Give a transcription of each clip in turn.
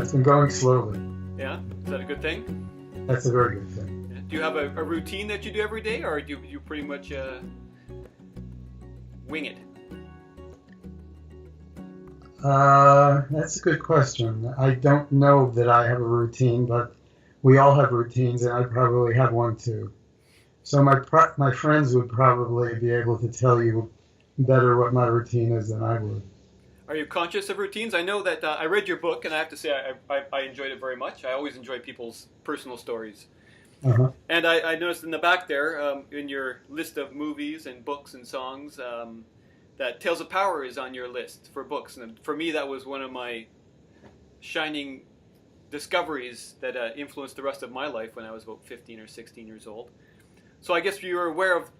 It's been going slowly. Yeah? Is that a good thing? That's a very good thing. Yeah. Do you have a routine that you do every day, or do you pretty much wing it? That's a good question. I don't know that I have a routine, but we all have routines, and I probably have one too. So my friends would probably be able to tell you better what my routine is than I would. Are you conscious of routines? I know that I read your book, and I have to say I enjoyed it very much. I always enjoy people's personal stories. Uh-huh. And I noticed in the back there, in your list of movies and books and songs, that Tales of Power is on your list for books. And for me, that was one of my shining discoveries that influenced the rest of my life when I was about 15 or 16 years old. So I guess you were aware of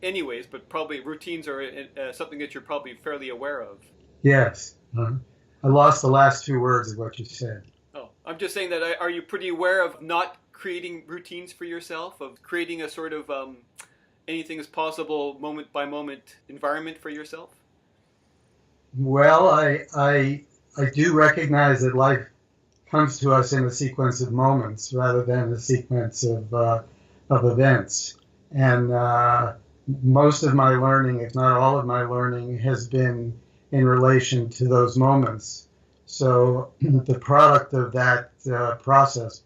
anyways, but probably routines are something that you're probably fairly aware of. Yes. Uh-huh. I lost the last two words of what you said. Oh, I'm just saying that are you pretty aware of not creating routines for yourself, of creating a sort of anything is possible moment by moment environment for yourself? Well, I do recognize that life comes to us in a sequence of moments rather than a sequence of events. And most of my learning, if not all of my learning, has been in relation to those moments. So the product of that process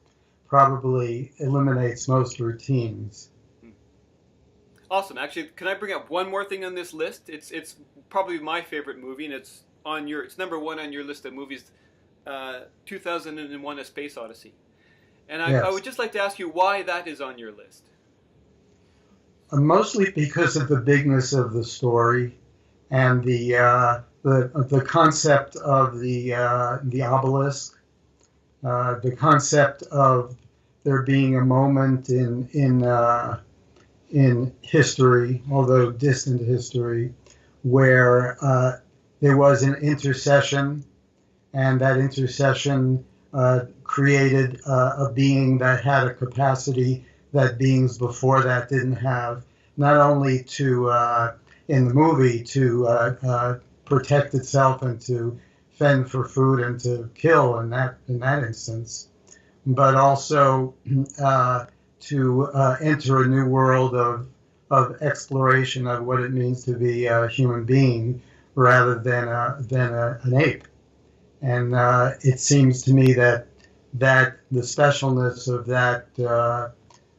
probably eliminates most routines. Awesome. Actually, can I bring up one more thing on this list? It's probably my favorite movie, and it's number one on your list of movies, 2001: A Space Odyssey. And Yes. I would just like to ask you why that is on your list. Mostly because of the bigness of the story and the concept of the obelisk, the concept of there being a moment in history, although distant history, where there was an intercession, and that intercession created a being that had a capacity that beings before that didn't have, not only to, in the movie, to protect itself and to fend for food and to kill in that instance, but also to enter a new world of exploration of what it means to be a human being rather than an ape. And it seems to me that the specialness of that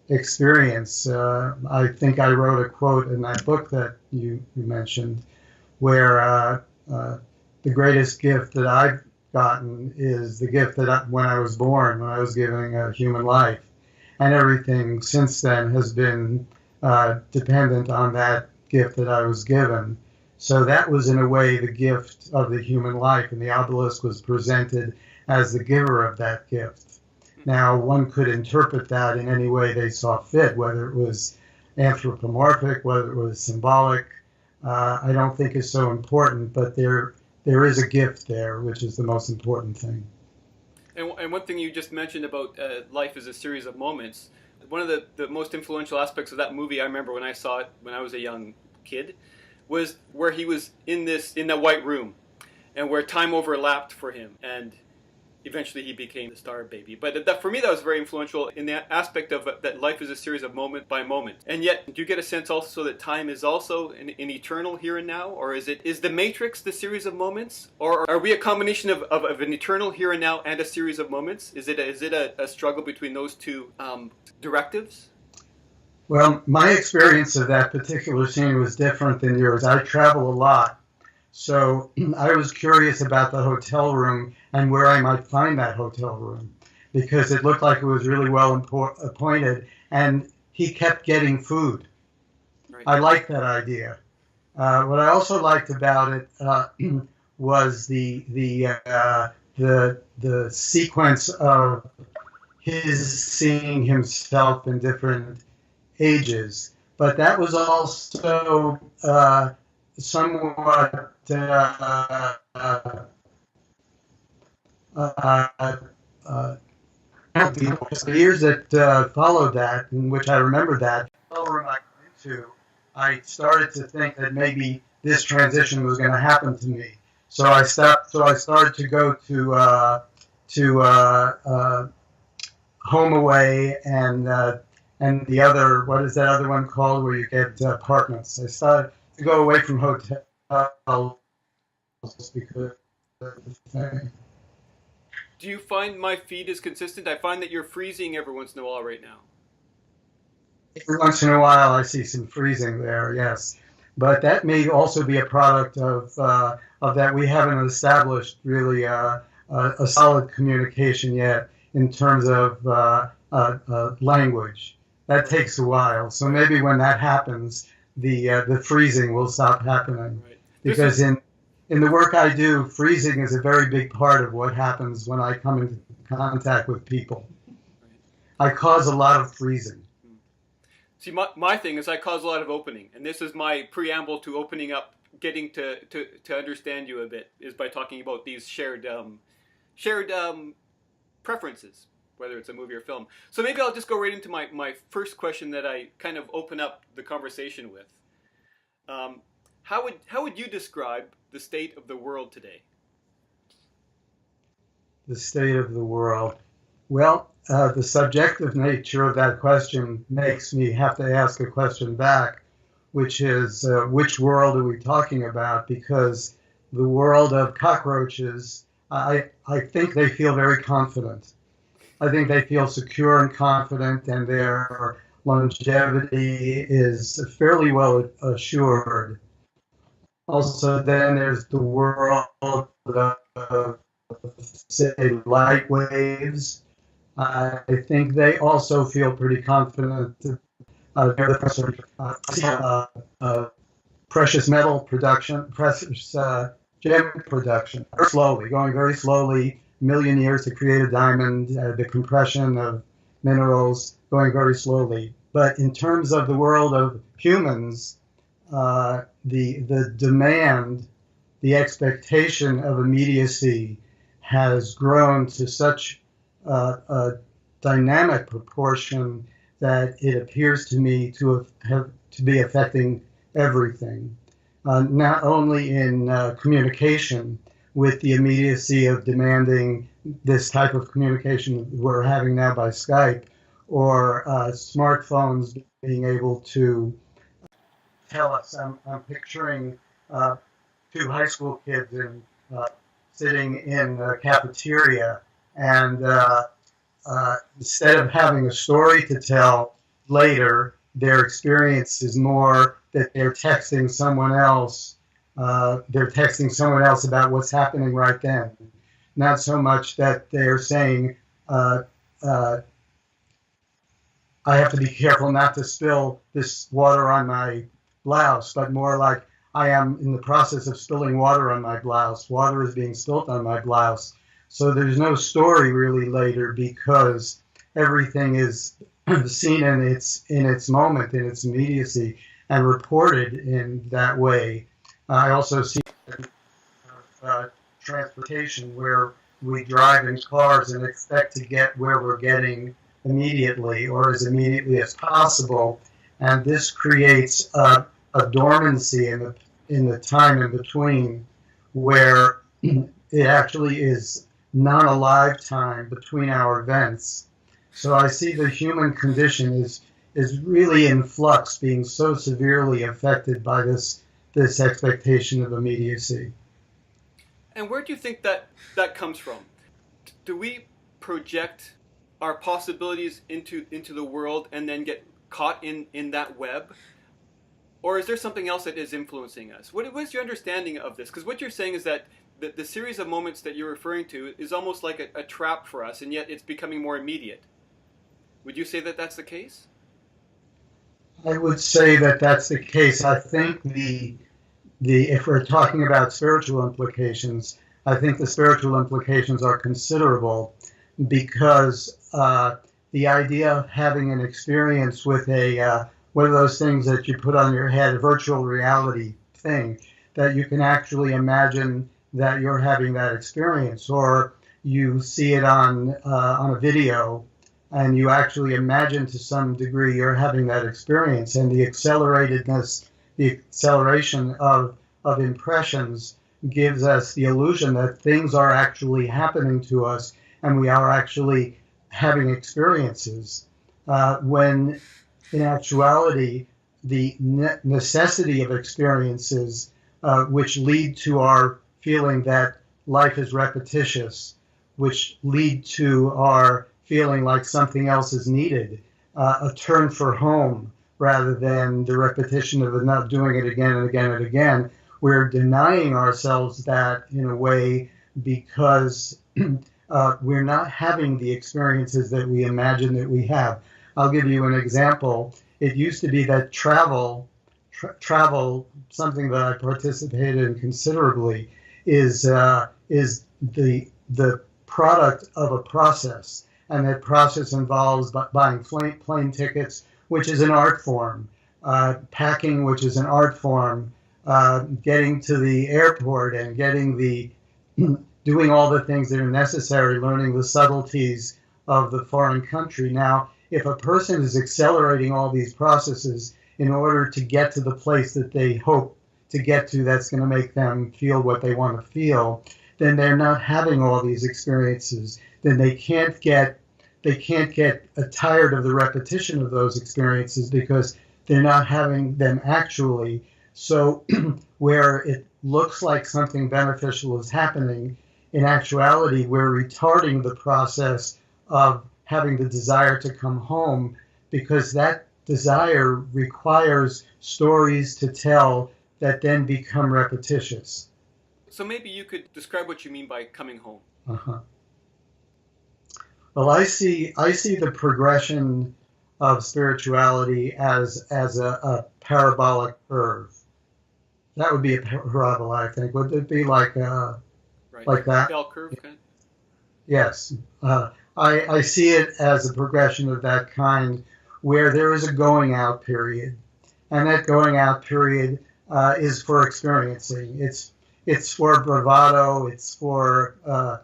experience, I think I wrote a quote in that book that you mentioned, where the greatest gift that I've gotten is the gift that when I was born, when I was given a human life. And everything since then has been dependent on that gift that I was given. So that was, in a way, the gift of the human life, and the obelisk was presented as the giver of that gift. Now, one could interpret that in any way they saw fit, whether it was anthropomorphic, whether it was symbolic. I don't think is so important, but there is a gift there, which is the most important thing. And one thing you just mentioned about life is a series of moments. One of the most influential aspects of that movie, I remember when I saw it when I was a young kid, was where he was in the white room, and where time overlapped for him, and eventually he became the star baby. But that, for me, that was very influential in the aspect of that life is a series of moment by moment. And yet, do you get a sense also that time is also an eternal here and now? Or is the Matrix the series of moments? Or are we a combination of an eternal here and now and a series of moments? Is it a struggle between those two directives? Well, my experience of that particular scene was different than yours. I travel a lot, so I was curious about the hotel room and where I might find that hotel room, because it looked like it was really well appointed, and he kept getting food. Right. I liked that idea. What I also liked about it was the sequence of his seeing himself in different ages, but that was also somewhat the years that followed that, in which I remember that, I started to think that maybe this transition was going to happen to me. So I started to go to Home Away and the other, what is that other one called where you get apartments? I started to go away from hotels because of the thing. Do you find my feed is consistent? I find that you're freezing every once in a while right now. Every once in a while, I see some freezing there, yes. But that may also be a product of that we haven't established really a solid communication yet in terms of language. That takes a while. So maybe when that happens, the freezing will stop happening. Right. Because in the work I do, freezing is a very big part of what happens when I come into contact with people. I cause a lot of freezing. See, my thing is I cause a lot of opening, and this is my preamble to opening up, getting to understand you a bit, is by talking about these shared preferences, whether it's a movie or film. So maybe I'll just go right into my first question that I kind of open up the conversation with. How would you describe the state of the world today? The state of the world. Well, the subjective nature of that question makes me have to ask a question back, which is, which world are we talking about? Because the world of cockroaches, I think they feel very confident. I think they feel secure and confident, and their longevity is fairly well assured. Also, then there's the world of, say, light waves. I think they also feel pretty confident. Precious metal production, precious gem production, going very slowly, a million years to create a diamond, the compression of minerals going very slowly. But in terms of the world of humans, the demand, the expectation of immediacy has grown to such a dynamic proportion that it appears to me to be affecting everything, not only in communication with the immediacy of demanding this type of communication we're having now by Skype, or smartphones being able to tell us. I'm picturing two high school kids sitting in a cafeteria, and instead of having a story to tell later, their experience is more that they're texting someone else. They're texting someone else about what's happening right then. Not so much that they're saying, I have to be careful not to spill this water on my blouse, but more like, I am in the process of spilling water on my blouse. Water is being spilt on my blouse. So there's no story really later, because everything is seen in its moment, in its immediacy, and reported in that way. I also see transportation where we drive in cars and expect to get where we're getting immediately, or as immediately as possible, and this creates a dormancy in the time in between, where it actually is non-alive time between our events. So I see the human condition is really in flux, being so severely affected by this expectation of immediacy. And where do you think that comes from? Do we project our possibilities into the world and then get caught in that web? Or is there something else that is influencing us? What is your understanding of this? Because what you're saying is that the series of moments that you're referring to is almost like a trap for us, and yet it's becoming more immediate. Would you say that that's the case? I would say that that's the case. I think if we're talking about spiritual implications, I think the spiritual implications are considerable, because the idea of having an experience with one of those things that you put on your head, a virtual reality thing, that you can actually imagine that you're having that experience, or you see it on a video, and you actually imagine to some degree you're having that experience, and the acceleration of impressions gives us the illusion that things are actually happening to us and we are actually having experiences, when in actuality, the necessity of experiences, which lead to our feeling that life is repetitious, which lead to our feeling like something else is needed, a turn for home rather than the repetition of not doing it again and again and again. We're denying ourselves that in a way because we're not having the experiences that we imagine that we have. I'll give you an example. It used to be that travel, something that I participated in considerably, is the product of a process, and that process involves buying plane tickets, which is an art form, packing, which is an art form, getting to the airport and doing all the things that are necessary, learning the subtleties of the foreign country. Now, if a person is accelerating all these processes in order to get to the place that they hope to get to, that's going to make them feel what they want to feel, then they're not having all these experiences. Then they can't get tired of the repetition of those experiences because they're not having them actually. So where it looks like something beneficial is happening, in actuality, we're retarding the process of having the desire to come home, because that desire requires stories to tell that then become repetitious. So maybe you could describe what you mean by coming home. Well, I see the progression of spirituality as a parabolic curve. That would be a parabola, I think. Would it be like like that? Bell curve, kind of? Yes. I see it as a progression of that kind, where there is a going out period, and that going out period is for experiencing. It's for bravado. It's for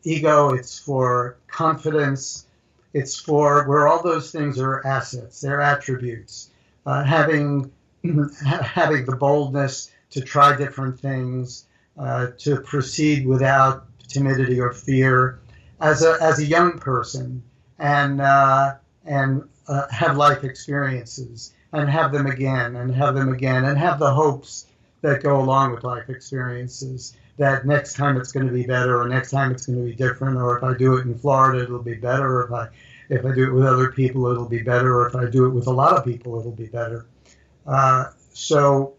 ego. It's for confidence. It's for where all those things are assets. They're attributes. Having the boldness to try different things, to proceed without timidity or fear, as a young person, and have life experiences, and have them again, and have them again, and have the hopes that go along with life experiences, that next time it's going to be better, or next time it's going to be different, or if I do it in Florida, it'll be better, or if I do it with other people, it'll be better, or if I do it with a lot of people, it'll be better. So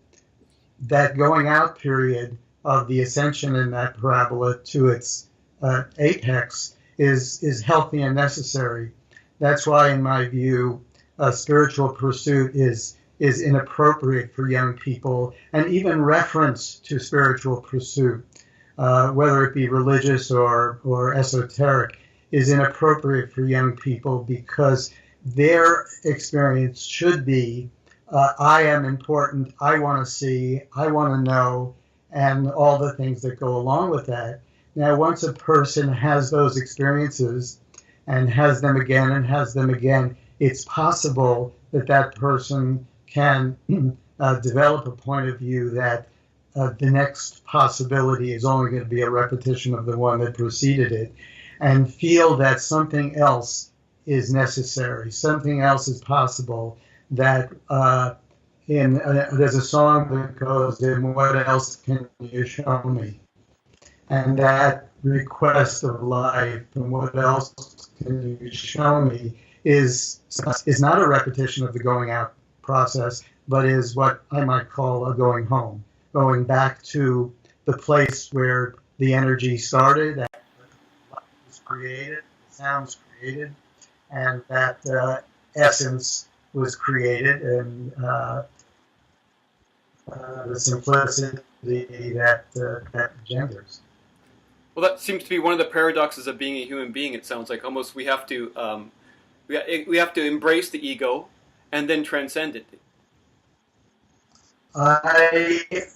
that going out period of the ascension in that parabola to its apex is healthy and necessary. That's why, in my view, spiritual pursuit is inappropriate for young people, and even reference to spiritual pursuit, whether it be religious or esoteric, is inappropriate for young people, because their experience should be, I am important, I want to see, I want to know, and all the things that go along with that. Now, once a person has those experiences and has them again and has them again, it's possible that that person can develop a point of view that the next possibility is only going to be a repetition of the one that preceded it, and feel that something else is necessary, something else is possible, that there's a song that goes, "And what else can you show me?" And that request of life, and what else can you show me, is not a repetition of the going out process, but is what I might call a going home, going back to the place where the energy started, and life was created, the sound was created, and that essence was created, and the simplicity that engenders. Well, that seems to be one of the paradoxes of being a human being. It sounds like almost we have to embrace the ego and then transcend it. I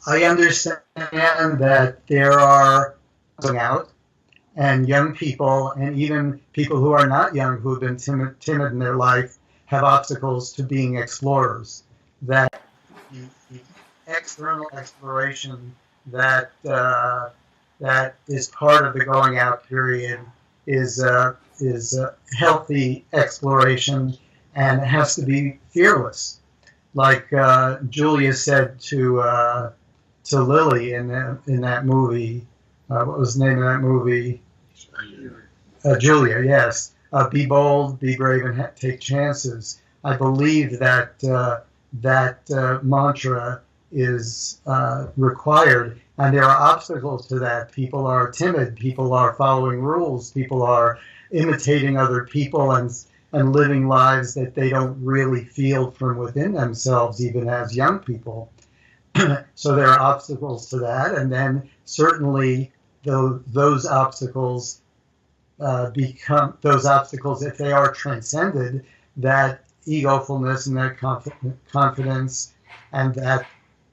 understand that there are going out, and young people, and even people who are not young, who have been timid in their life, have obstacles to being explorers. That the external exploration that that is part of the going out period is healthy exploration, and it has to be fearless. Like Julia said to Lily in that movie. What was the name of that movie? Julia, yes. Be bold, be brave, and take chances. I believe that that mantra is required, and there are obstacles to that. People are timid. People are following rules. People are imitating other people and living lives that they don't really feel from within themselves, even as young people. So there are obstacles to that, and then certainly those obstacles become those obstacles, if they are transcended, that egofulness and that confidence and that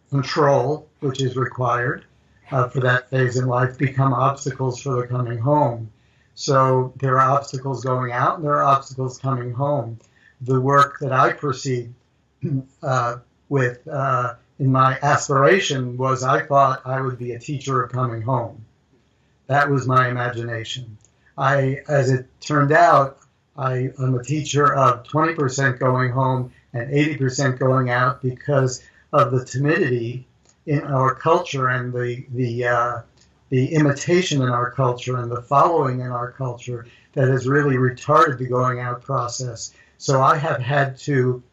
control, which is required for that phase in life, become obstacles for the coming home. So there are obstacles going out and there are obstacles coming home. The work that I proceed with in my aspiration was I thought I would be a teacher of coming home. That was my imagination. As it turned out, I am a teacher of 20% going home and 80% going out because of the timidity in our culture and the imitation in our culture and the following in our culture that has really retarded the going out process. So I have had to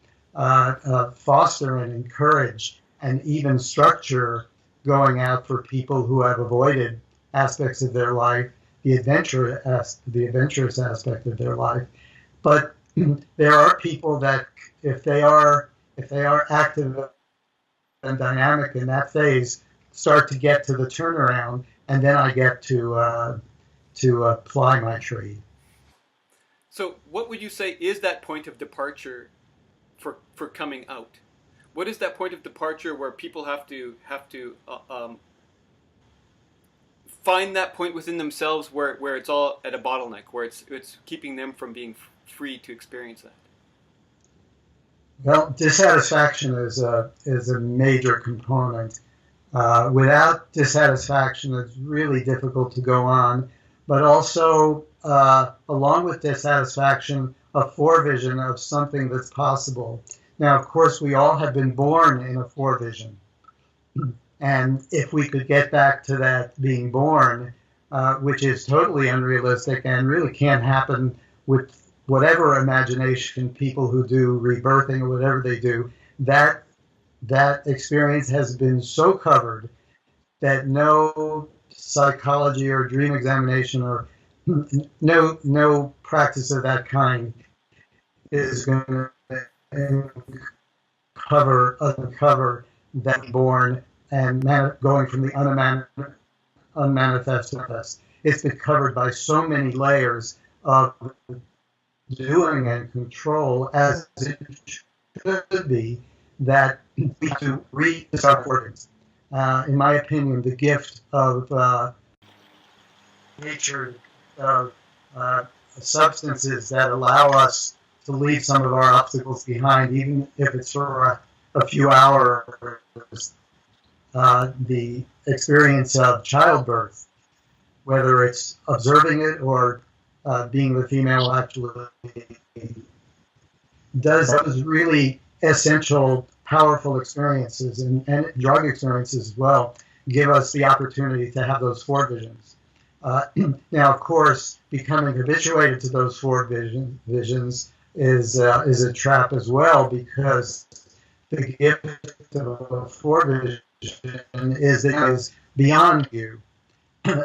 foster and encourage and even structure going out for people who have avoided aspects of their life, the adventurous aspect of their life. But there are people that if they are active and dynamic in that phase, start to get to the turnaround, and then I get to ply my tree. So, what would you say is that point of departure for coming out? What is that point of departure where people have to find that point within themselves where it's all at a bottleneck, where it's keeping them from being free to experience that? Well, dissatisfaction is a major component. Without dissatisfaction, it's really difficult to go on. But also, along with dissatisfaction, a forevision of something that's possible. Now, of course, we all have been born in a forevision. And if we could get back to that being born, which is totally unrealistic and really can't happen with whatever imagination people who do rebirthing or whatever they do, that experience has been so covered that no psychology or dream examination or no practice of that kind is going to uncover that born and going from the unmanifest to manifest. It's been covered by so many layers of doing and control, as it should be, that we have to rediscover organs. In my opinion, the gift of nature of substances that allow us to leave some of our obstacles behind, even if it's for a few hours. The experience of childbirth, whether it's observing it or being the female actually does those really essential, powerful experiences and drug experiences as well give us the opportunity to have those forevisions. Now, of course, becoming habituated to those forevisions is a trap as well, because the gift of a forevision is beyond you.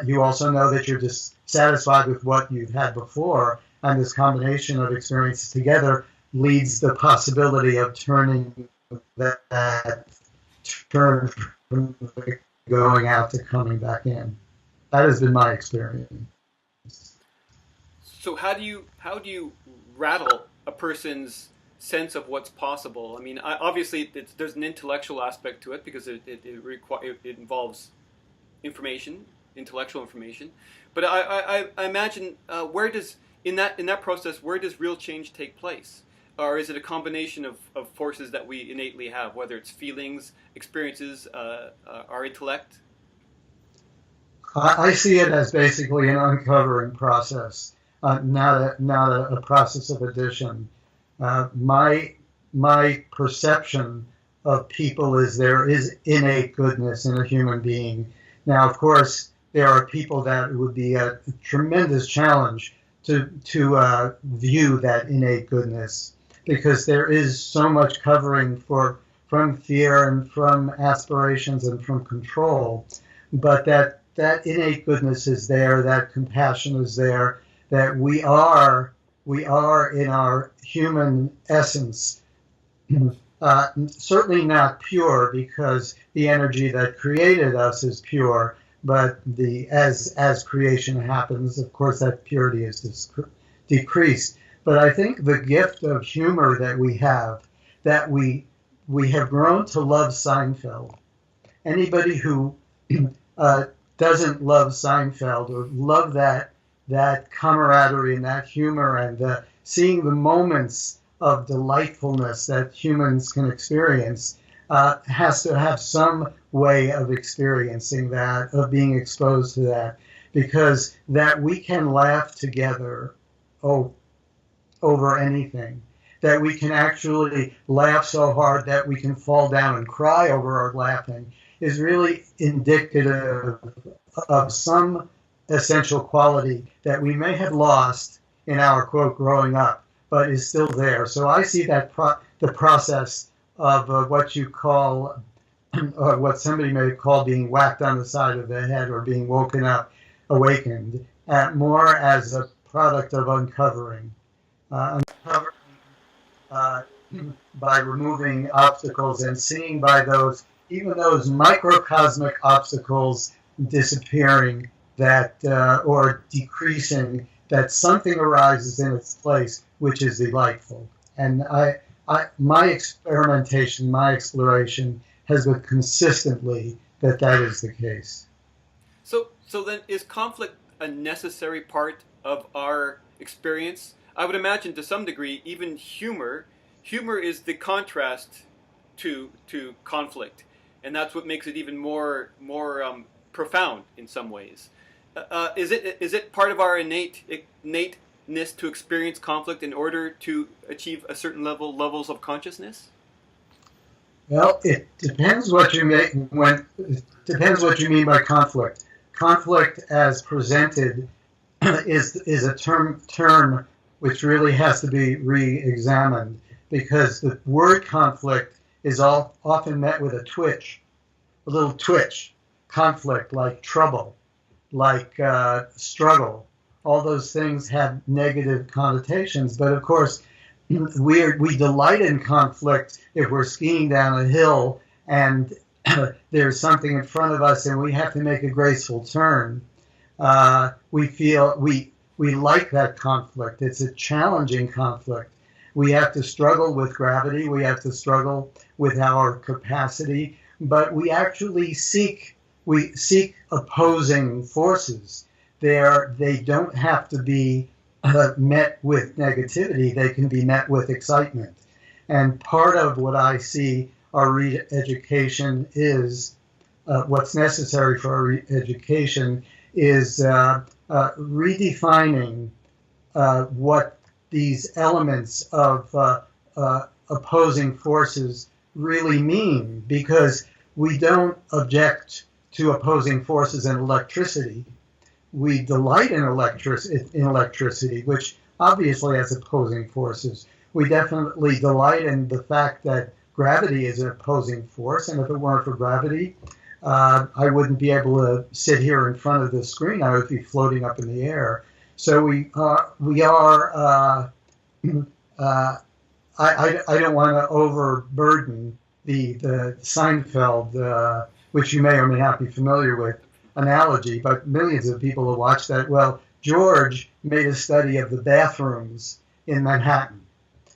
You also know that you're dissatisfied with what you've had before, and this combination of experiences together leads the possibility of turning that turn from going out to coming back in. That has been my experience. So how do you rattle a person's sense of what's possible? I mean, obviously there's an intellectual aspect to it because it involves information, intellectual information. But I imagine where does in that process, where does real change take place? Or is it a combination of forces that we innately have, whether it's feelings, experiences, our intellect? I see it as basically an uncovering process, not a process of addition. My perception of people is there is innate goodness in a human being. Now, of course, there are people that it would be a tremendous challenge to view that innate goodness, because there is so much covering from fear and from aspirations and from control, but that innate goodness is there, that compassion is there, that we are in our human essence, certainly not pure, because the energy that created us is pure, but as creation happens, of course, that purity is decreased. But I think the gift of humor that we have, that we have grown to love Seinfeld. Anybody who doesn't love Seinfeld or love that camaraderie and that humor and seeing the moments of delightfulness that humans can experience has to have some way of experiencing that, of being exposed to that, because that we can laugh together over anything, that we can actually laugh so hard that we can fall down and cry over our laughing, is really indicative of some essential quality that we may have lost in our, quote, growing up, but is still there. So I see that the process of what you call, or what somebody may call being whacked on the side of the head or being woken up, awakened, more as a product of uncovering. Uncovering by removing obstacles and seeing by those, even those microcosmic obstacles disappearing, that or decreasing, that something arises in its place which is delightful. And my experimentation, my exploration has been consistently that is the case. So then, is conflict a necessary part of our experience? I would imagine, to some degree, even humor is the contrast to conflict, and that's what makes it even more profound in some ways. Is it part of our innateness to experience conflict in order to achieve a certain levels of consciousness? Well, it depends what you mean mean by conflict. Conflict, as presented, is a term which really has to be re-examined, because the word conflict is often met with a little twitch. Conflict, like trouble, like struggle. All those things have negative connotations, but of course, we delight in conflict if we're skiing down a hill and there's something in front of us and we have to make a graceful turn. We like that conflict. It's a challenging conflict. We have to struggle with gravity. We have to struggle with our capacity, but we actually seek opposing forces. They don't have to be met with negativity. They can be met with excitement. And part of what I see our re-education is, what's necessary for our re-education is redefining what these elements of opposing forces really mean, because we don't object to opposing forces in electricity. We delight in electricity, which obviously has opposing forces. We definitely delight in the fact that gravity is an opposing force, and if it weren't for gravity, I wouldn't be able to sit here in front of the screen. I would be floating up in the air. So we are. I don't want to overburden the Seinfeld, which you may or may not be familiar with, analogy, but millions of people have watched that. Well, George made a study of the bathrooms in Manhattan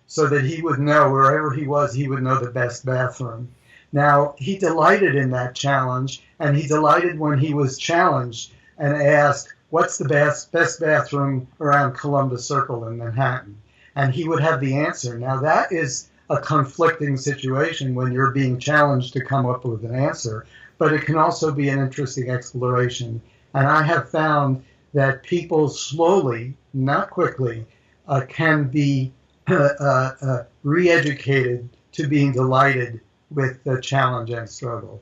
so that he would know, wherever he was, he would know the best bathroom. Now, he delighted in that challenge, and he delighted when he was challenged and asked, what's the best bathroom around Columbus Circle in Manhattan? And he would have the answer. Now, that is a conflicting situation when you're being challenged to come up with an answer, but it can also be an interesting exploration. And I have found that people slowly, not quickly, can be re-educated to being delighted with the challenge and struggle.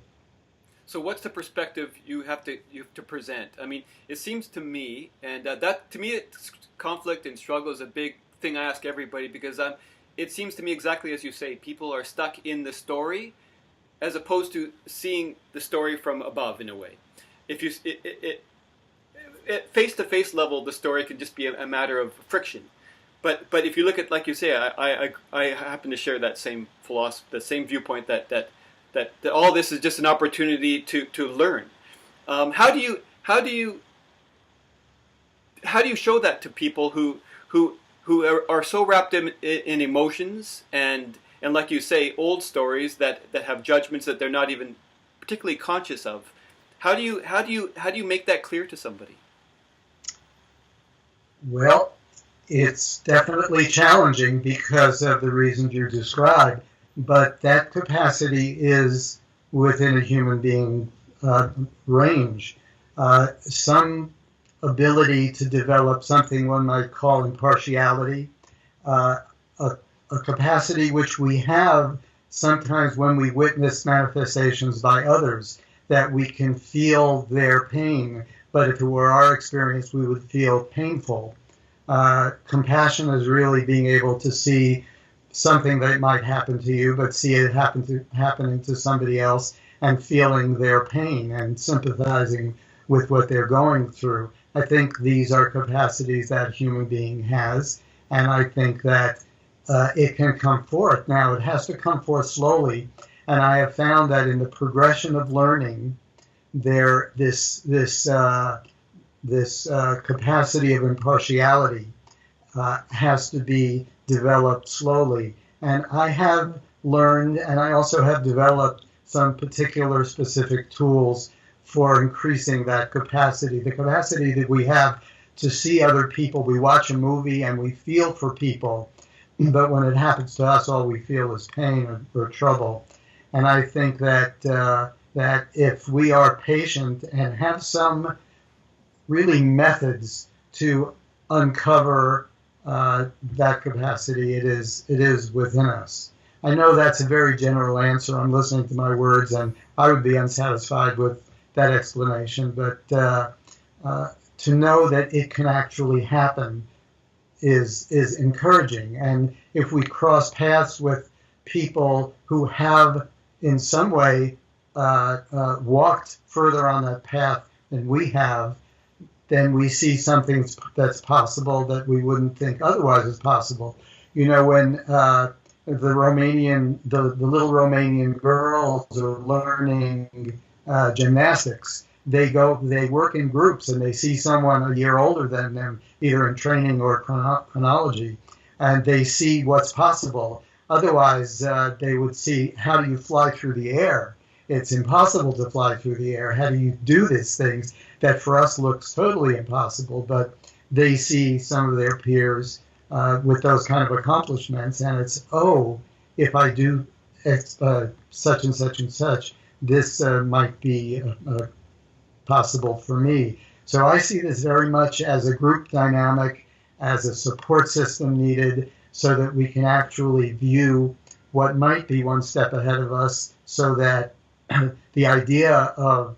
So, what's the perspective you have to present? I mean, it seems to me, and that to me, conflict and struggle is a big thing I ask everybody because it seems to me exactly as you say. People are stuck in the story, as opposed to seeing the story from above. In a way, if you at face-to-face level, the story can just be a matter of friction. But if you look at, like you say, I happen to share that same philosophy, the same viewpoint that all this is just an opportunity to learn. How do you show that to people who are so wrapped in emotions and like you say, old stories that have judgments that they're not even particularly conscious of? How do you make that clear to somebody? Well, it's definitely challenging because of the reasons you described, but that capacity is within a human being range. Some ability to develop something one might call impartiality, a capacity which we have sometimes when we witness manifestations by others, that we can feel their pain, but if it were our experience, we would feel painful. Compassion is really being able to see something that might happen to you, but see it happening to somebody else and feeling their pain and sympathizing with what they're going through. I think these are capacities that a human being has, and I think that it can come forth. Now, it has to come forth slowly, and I have found that in the progression of learning, this capacity of impartiality has to be developed slowly. And I have learned, and I also have developed some particular specific tools for increasing that capacity, the capacity that we have to see other people. We watch a movie and we feel for people, but when it happens to us, all we feel is pain or trouble. And I think that that if we are patient and have some really methods to uncover that capacity, it is within us. I know that's a very general answer. I'm listening to my words, and I would be unsatisfied with that explanation. But to know that it can actually happen is encouraging. And if we cross paths with people who have, in some way, walked further on that path than we have, then we see something that's possible that we wouldn't think otherwise is possible. You know, when the little Romanian girls are learning gymnastics, they work in groups, and they see someone a year older than them, either in training or chronology, and they see what's possible. Otherwise, they would see, how do you fly through the air? It's impossible to fly through the air. How do you do these things that for us looks totally impossible? But they see some of their peers with those kind of accomplishments, and it's, oh, if I do such and such and such, this might be possible for me. So I see this very much as a group dynamic, as a support system needed, so that we can actually view what might be one step ahead of us, so that the idea of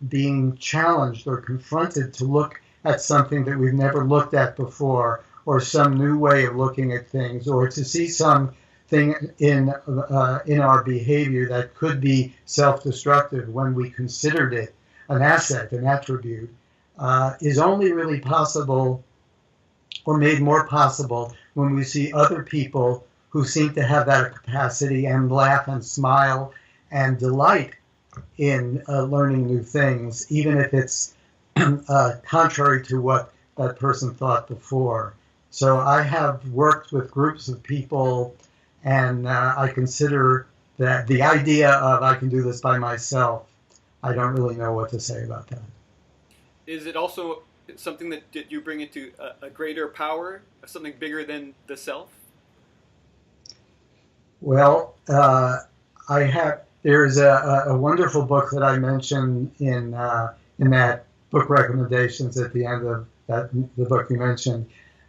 being challenged or confronted to look at something that we've never looked at before, or some new way of looking at things, or to see something in our behavior that could be self-destructive when we considered it an asset, an attribute, is only really possible, or made more possible, when we see other people who seem to have that capacity and laugh and smile and delight in learning new things, even if it's contrary to what that person thought before. So I have worked with groups of people, and I consider that the idea of I can do this by myself, I don't really know what to say about that. Is it also something that you bring into a greater power, something bigger than the self? Well, there's a wonderful book that I mentioned in that book recommendations at the end of the book you mentioned,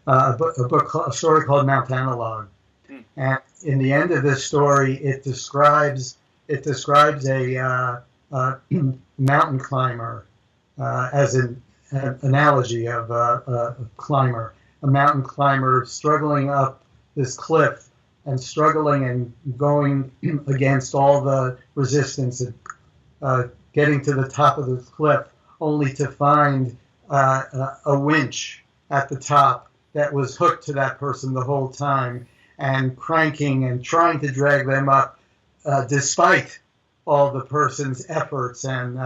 a story called Mount Analog. And in the end of this story, it describes a mountain climber as an analogy of a climber, a mountain climber struggling up this cliff and struggling and going against all the resistance and getting to the top of the cliff, only to find a winch at the top that was hooked to that person the whole time, and cranking and trying to drag them up, despite all the person's efforts and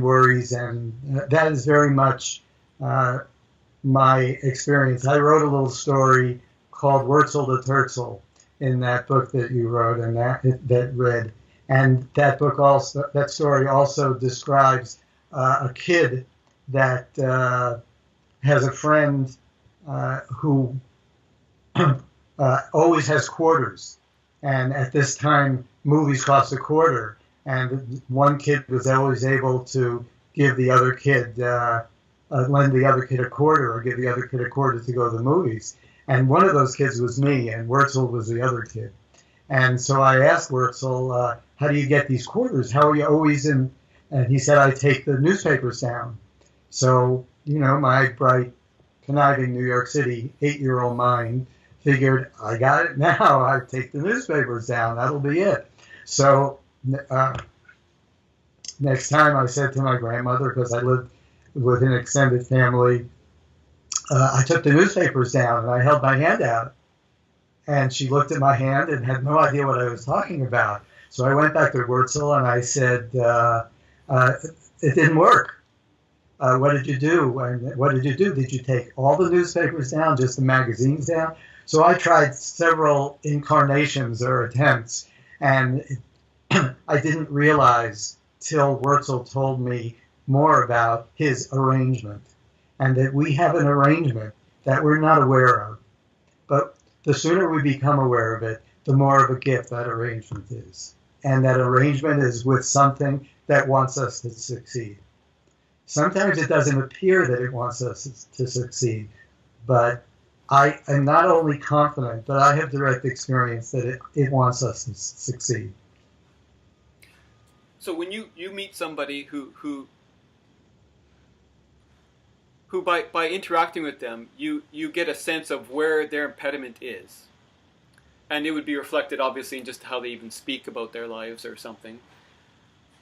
worries. And that is very much my experience. I wrote a little story called Wurzel to Turzel in that book that you wrote and that read. And that story also describes a kid that has a friend who always has quarters, and at this time movies cost a quarter, and one kid was always able to give the other kid lend the other kid a quarter, or give the other kid a quarter to go to the movies. And one of those kids was me, and Wurzel was the other kid. And so I asked Wurzel, how do you get these quarters? How are you always in? And he said, I take the newspapers down. So, my bright, conniving New York City 8-year-old mind figured, I got it now. I take the newspapers down. That'll be it. So next time I said to my grandmother, because I lived with an extended family, I took the newspapers down and I held my hand out. And she looked at my hand and had no idea what I was talking about. So I went back to Wurzel and I said, it didn't work. What did you do? And what did you do? Did you take all the newspapers down, just the magazines down? So I tried several incarnations or attempts, and I didn't realize till Wurzel told me more about his arrangement, and that we have an arrangement that we're not aware of. But the sooner we become aware of it, the more of a gift that arrangement is. And that arrangement is with something that wants us to succeed. Sometimes it doesn't appear that it wants us to succeed, but I am not only confident, but I have direct experience that it wants us to succeed. So when you meet somebody who by interacting with them, you get a sense of where their impediment is. And it would be reflected, obviously, in just how they even speak about their lives or something.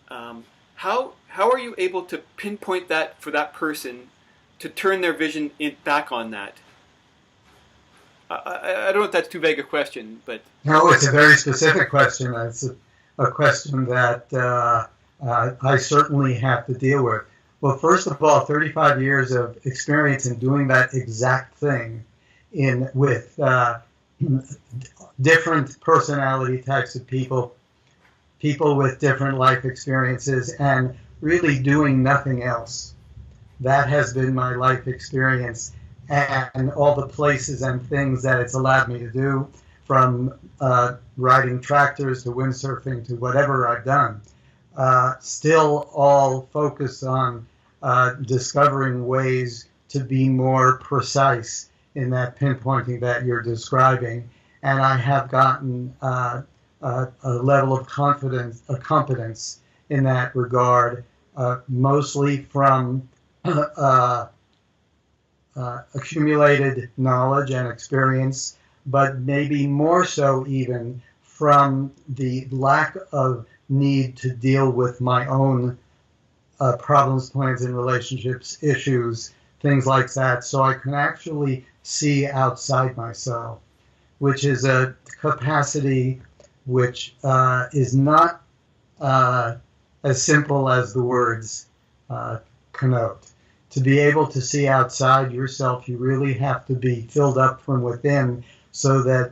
How are you able to pinpoint that for that person to turn their vision back on that? I don't know if that's too vague a question, but... No, it's a very specific question. It's a question that I certainly have to deal with. Well, first of all, 35 years of experience in doing that exact thing with different personality types of people with different life experiences, and really doing nothing else. That has been my life experience, and all the places and things that it's allowed me to do, from riding tractors to windsurfing to whatever I've done. Still all focused on discovering ways to be more precise in that pinpointing that you're describing. And I have gotten a level of competence in that regard, mostly from accumulated knowledge and experience, but maybe more so even from the lack of need to deal with my own problems, plans, and relationships, issues, things like that, so I can actually see outside myself, which is a capacity which is not as simple as the words connote. To be able to see outside yourself, you really have to be filled up from within so that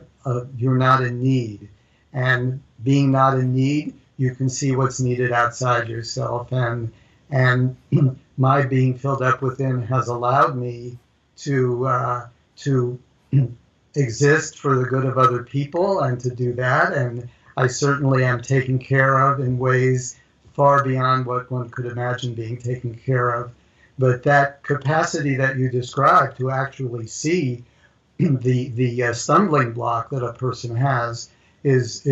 you're not in need. And being not in need, you can see what's needed outside yourself. And my being filled up within has allowed me to exist for the good of other people and to do that. And I certainly am taken care of in ways far beyond what one could imagine being taken care of. But that capacity that you described to actually see the stumbling block that a person has is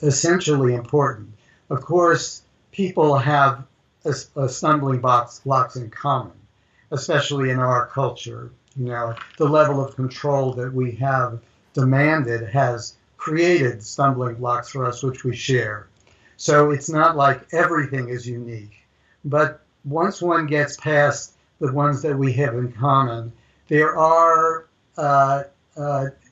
essentially important. Of course, people have a stumbling blocks in common, especially in our culture. You know, the level of control that we have demanded has created stumbling blocks for us, which we share. So it's not like everything is unique. But once one gets past the ones that we have in common, there are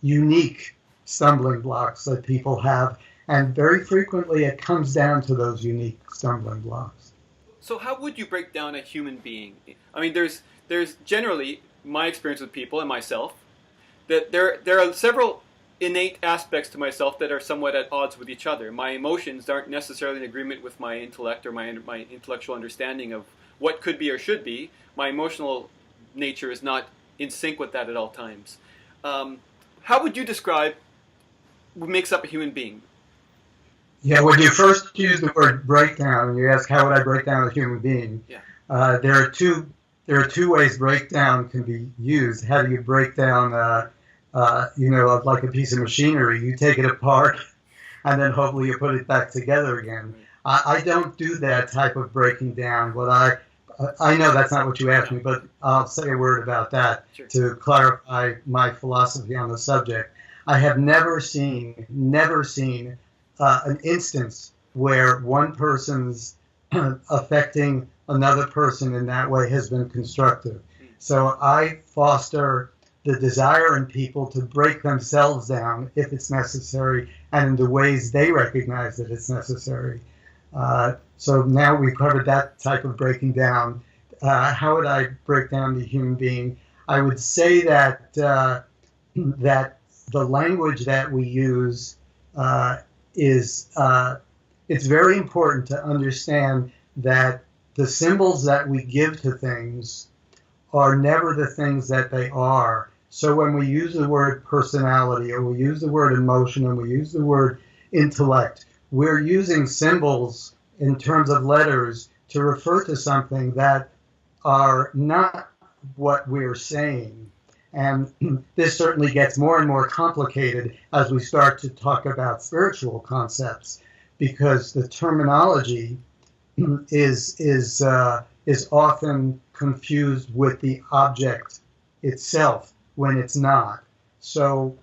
unique stumbling blocks that people have, and very frequently it comes down to those unique stumbling blocks. So how would you break down a human being? I mean, there's generally my experience with people and myself that there are several innate aspects to myself that are somewhat at odds with each other. My emotions aren't necessarily in agreement with my intellect or my intellectual understanding of what could be or should be. My emotional nature is not in sync with that at all times. How would you describe what makes up a human being? Yeah, when you first use the word breakdown, and you ask how would I break down a human being, there are two ways breakdown can be used. How do you break down, like a piece of machinery? You take it apart, and then hopefully you put it back together again. I don't do that type of breaking down. I know that's not what you asked me, but I'll say a word about that to clarify my philosophy on the subject. I have never seen an instance where one person's affecting another person in that way has been constructive. So I foster the desire in people to break themselves down if it's necessary and in the ways they recognize that it's necessary. So now we've covered that type of breaking down. How would I break down the human being? I would say that that the language that we use it's very important to understand that the symbols that we give to things are never the things that they are. So when we use the word personality, or we use the word emotion, and we use the word intellect, we're using symbols in terms of letters to refer to something that are not what we're saying. And this certainly gets more and more complicated as we start to talk about spiritual concepts, because the terminology is often confused with the object itself when it's not. So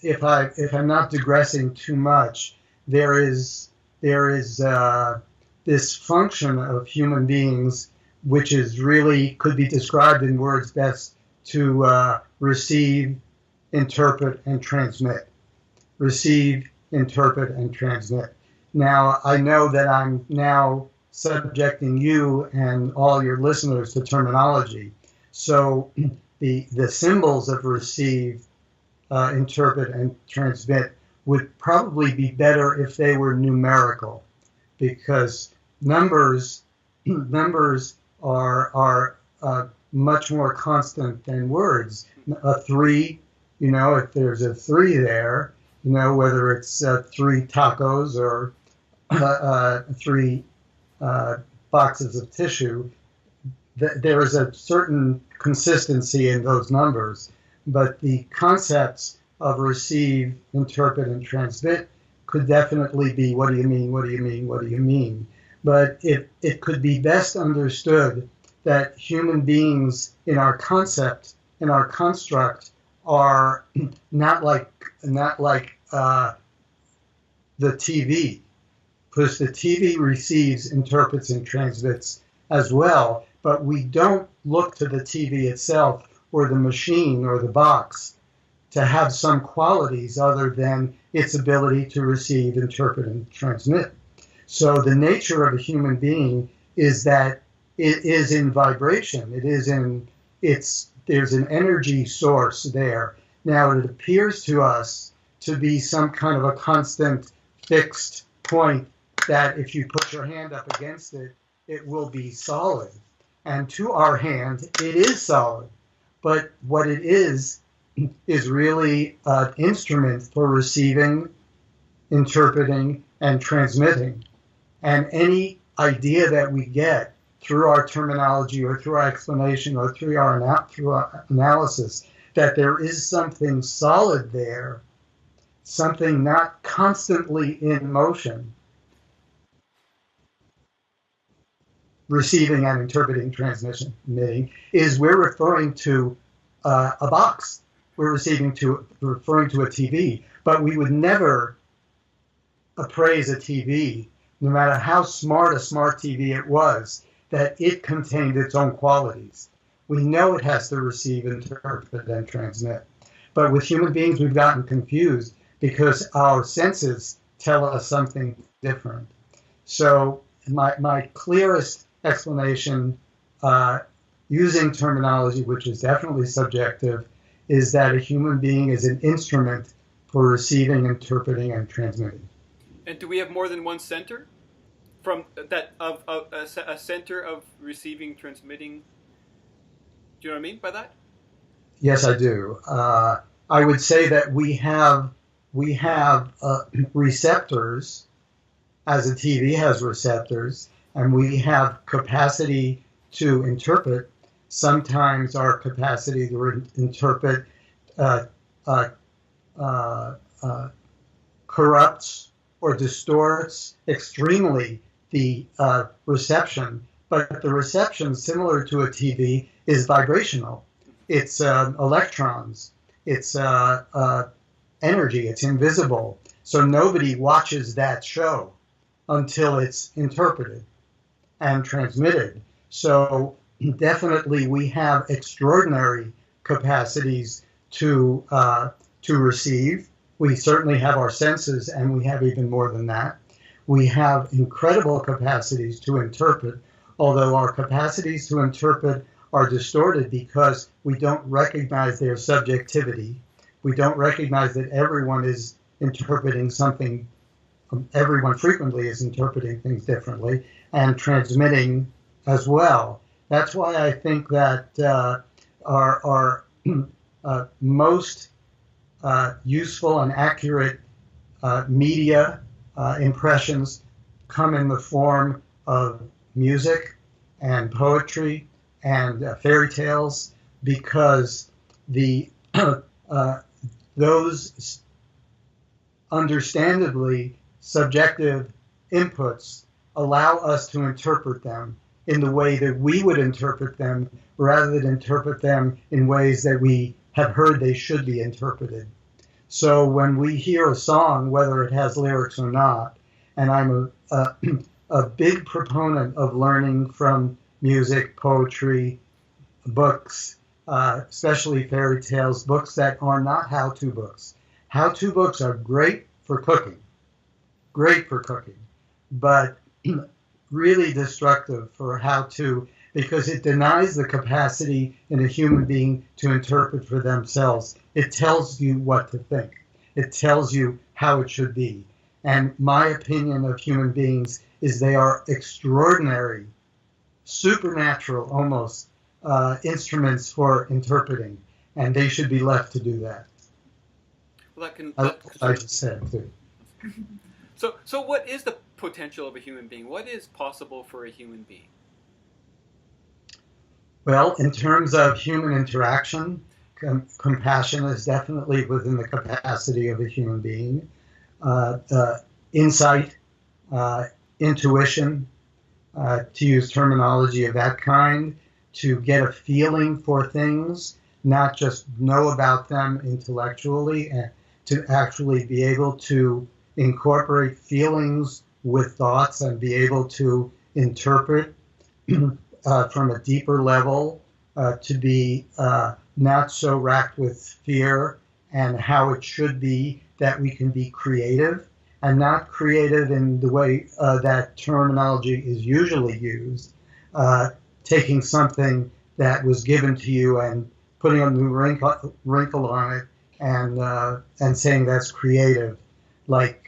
if I'm not digressing too much, there is this function of human beings which is really could be described in words best to receive, interpret, and transmit. Receive, interpret, and transmit. Now, I know that I'm now subjecting you and all your listeners to terminology. So the symbols of receive, interpret, and transmit would probably be better if they were numerical, because numbers are much more constant than words. A 3, if there's a 3 there, whether it's 3 tacos or 3 boxes of tissue, there is a certain consistency in those numbers. But the concepts of receive, interpret, and transmit could definitely be, what do you mean, what do you mean, what do you mean? But it could be best understood that human beings in our concept, in our construct, are not like the TV, because the TV receives, interprets, and transmits as well, but we don't look to the TV itself or the machine or the box to have some qualities other than its ability to receive, interpret, and transmit. So the nature of a human being is that it is in vibration. There's an energy source there. Now, it appears to us to be some kind of a constant fixed point that if you put your hand up against it, it will be solid. And to our hand, it is solid. But what it is really an instrument for receiving, interpreting, and transmitting. And any idea that we get through our terminology or through our explanation or through our analysis that there is something solid there, something not constantly in motion, receiving and interpreting, transmitting, is we're referring to a box. We're referring to a TV, but we would never appraise a TV, no matter how smart a smart TV it was, that it contained its own qualities. We know it has to receive, interpret, and transmit. But with human beings, we've gotten confused because our senses tell us something different. So my clearest explanation, using terminology, which is definitely subjective, is that a human being is an instrument for receiving, interpreting, and transmitting. And do we have more than one center? From that, of a center of receiving, transmitting? Do you know what I mean by that? Yes, I do. I would say that we have receptors, as a TV has receptors, and we have capacity to interpret. Sometimes our capacity to interpret corrupts or distorts extremely the reception, but the reception, similar to a TV, is vibrational. It's electrons, it's energy, it's invisible. So nobody watches that show until it's interpreted and transmitted. So definitely we have extraordinary capacities to receive. We certainly have our senses, and we have even more than that. We have incredible capacities to interpret, although our capacities to interpret are distorted because we don't recognize their subjectivity. We don't recognize that everyone is interpreting something, everyone frequently is interpreting things differently and transmitting as well. That's why I think that our most useful and accurate media impressions come in the form of music and poetry and fairy tales, because those understandably subjective inputs allow us to interpret them in the way that we would interpret them, rather than interpret them in ways that we have heard they should be interpreted. So when we hear a song, whether it has lyrics or not, and I'm a big proponent of learning from music, poetry, books, especially fairy tales, books that are not how-to books. How-to books are great for cooking, but really destructive for how-to, because it denies the capacity in a human being to interpret for themselves. It tells you what to think. It tells you how it should be. And my opinion of human beings is they are extraordinary, supernatural almost, instruments for interpreting, and they should be left to do that. Well, I just said too. So what is the potential of a human being? What is possible for a human being? Well, in terms of human interaction, compassion is definitely within the capacity of a human being. Insight, intuition, to use terminology of that kind, to get a feeling for things, not just know about them intellectually, and to actually be able to incorporate feelings with thoughts and be able to interpret from a deeper level, to be not so racked with fear, and how it should be that we can be creative, and not creative in the way that terminology is usually used, taking something that was given to you and putting a new wrinkle on it and saying that's creative. Like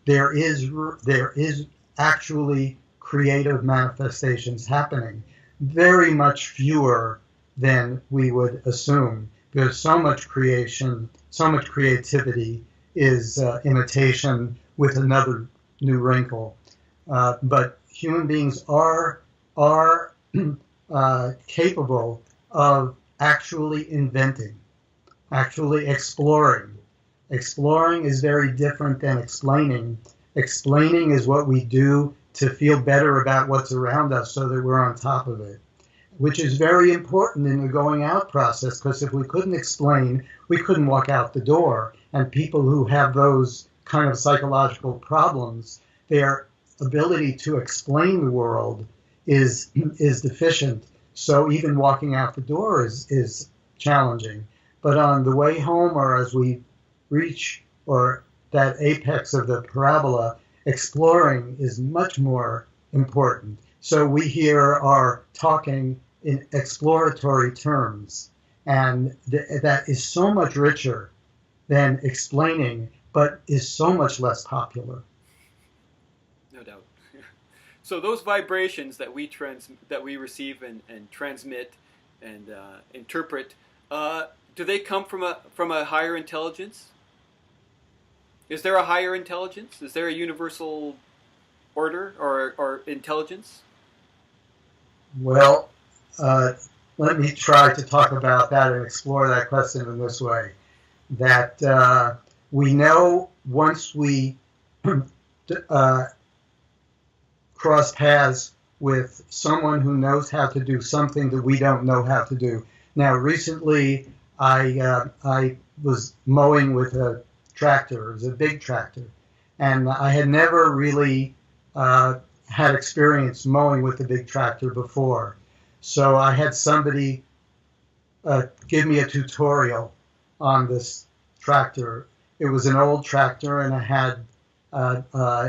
there is actually creative manifestations happening, very much fewer than we would assume, because so much creation, so much creativity is imitation with another new wrinkle. But human beings are capable of actually inventing, actually exploring. Exploring is very different than explaining. Explaining is what we do to feel better about what's around us so that we're on top of it, which is very important in the going out process, because if we couldn't explain, we couldn't walk out the door. And people who have those kind of psychological problems, their ability to explain the world is deficient. So even walking out the door is challenging. But on the way home, or as we reach or that apex of the parabola, exploring is much more important. So we here are talking in exploratory terms, and that is so much richer than explaining, but is so much less popular. No doubt. So those vibrations that we receive and transmit and interpret, do they come from a higher intelligence? Is there a higher intelligence? Is there a universal order or intelligence? Well, let me try to talk about that and explore that question in this way. That we know once we cross paths with someone who knows how to do something that we don't know how to do. Now, recently, I was mowing with a tractor. It was a big tractor, and I had never really had experience mowing with a big tractor before. So I had somebody give me a tutorial on this tractor. It was an old tractor, and it had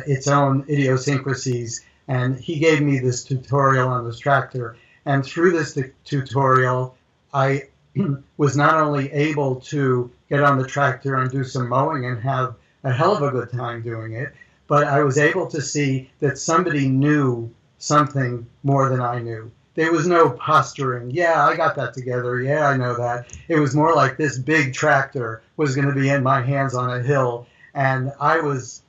its own idiosyncrasies. And he gave me this tutorial on this tractor. And through this tutorial, I was not only able to get on the tractor and do some mowing and have a hell of a good time doing it, but I was able to see that somebody knew something more than I knew. There was no posturing. Yeah, I got that together. Yeah, I know that. It was more like this big tractor was going to be in my hands on a hill, and I was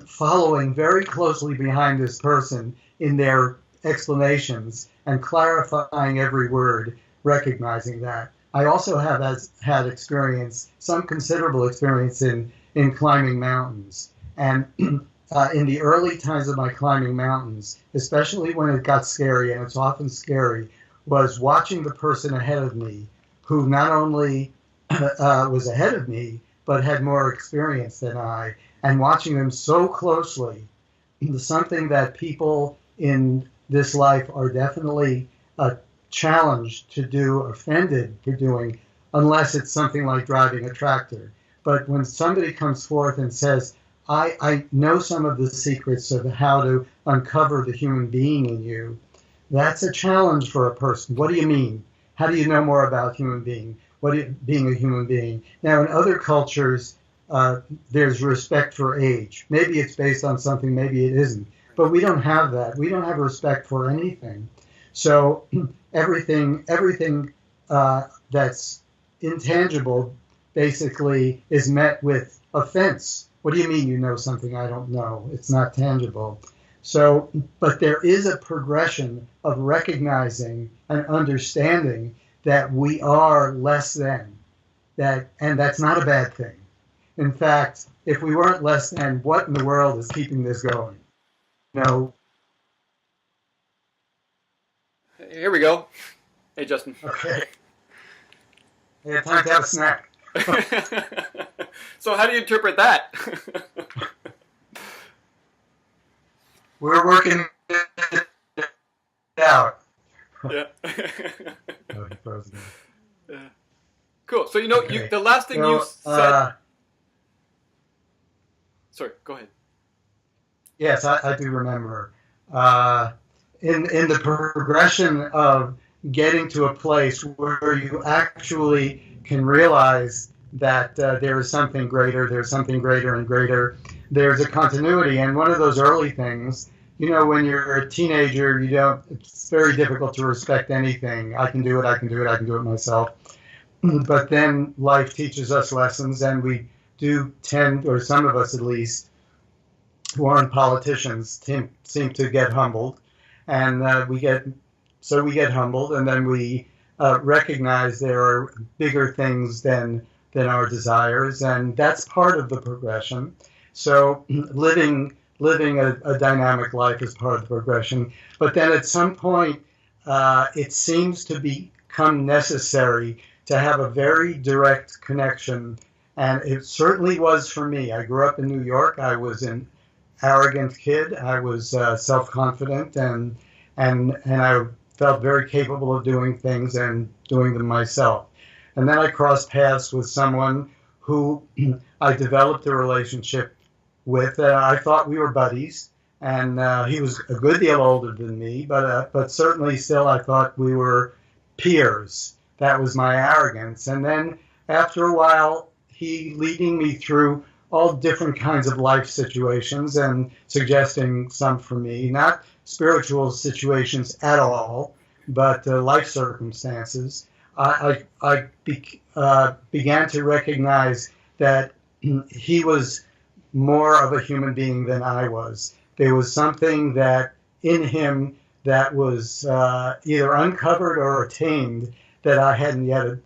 following very closely behind this person in their explanations and clarifying every word, recognizing that. I also have had experience, some considerable experience in climbing mountains. And in the early times of my climbing mountains, especially when it got scary, and it's often scary, was watching the person ahead of me who not only was ahead of me, but had more experience than I, and watching them so closely. Something that people in this life are definitely challenged to do, offended for doing, unless it's something like driving a tractor. But when somebody comes forth and says, I know some of the secrets of how to uncover the human being in you, that's a challenge for a person. What do you mean? How do you know more about human being? Being a human being? Now, in other cultures, there's respect for age. Maybe it's based on something, maybe it isn't. But we don't have that. We don't have respect for anything. So everything that's intangible basically is met with offense. What do you mean you know something I don't know? It's not tangible. So, but there is a progression of recognizing and understanding that we are less than that, and that's not a bad thing. In fact, if we weren't less than, what in the world is keeping this going? No. Here we go. Hey, Justin. Okay. Hey, time to have a snack. So how do you interpret that? We're working it out. Yeah. Oh, he froze again. Yeah. Cool. So Okay. the last thing you said. Sorry. Go ahead. Yes, I do remember. In the progression of getting to a place where you actually can realize that there is something greater, there's something greater and greater, there's a continuity. And one of those early things, when you're a teenager, it's very difficult to respect anything. I can do it myself. But then life teaches us lessons, and we do tend, or some of us at least, who aren't politicians seem to get humbled, and we get humbled, and then we recognize there are bigger things than our desires, and that's part of the progression. So living a dynamic life is part of the progression. But then at some point, it seems to become necessary to have a very direct connection. And it certainly was for me. I grew up in New York. I was an arrogant kid. I was self-confident, and I felt very capable of doing things and doing them myself. And then I crossed paths with someone who I developed a relationship with. I thought we were buddies, and he was a good deal older than me, but certainly still I thought we were peers. That was my arrogance. And then after a while, he leading me through all different kinds of life situations and suggesting some for me, not spiritual situations at all, but life circumstances. I began to recognize that he was more of a human being than I was. There was something that in him that was either uncovered or attained that I hadn't yet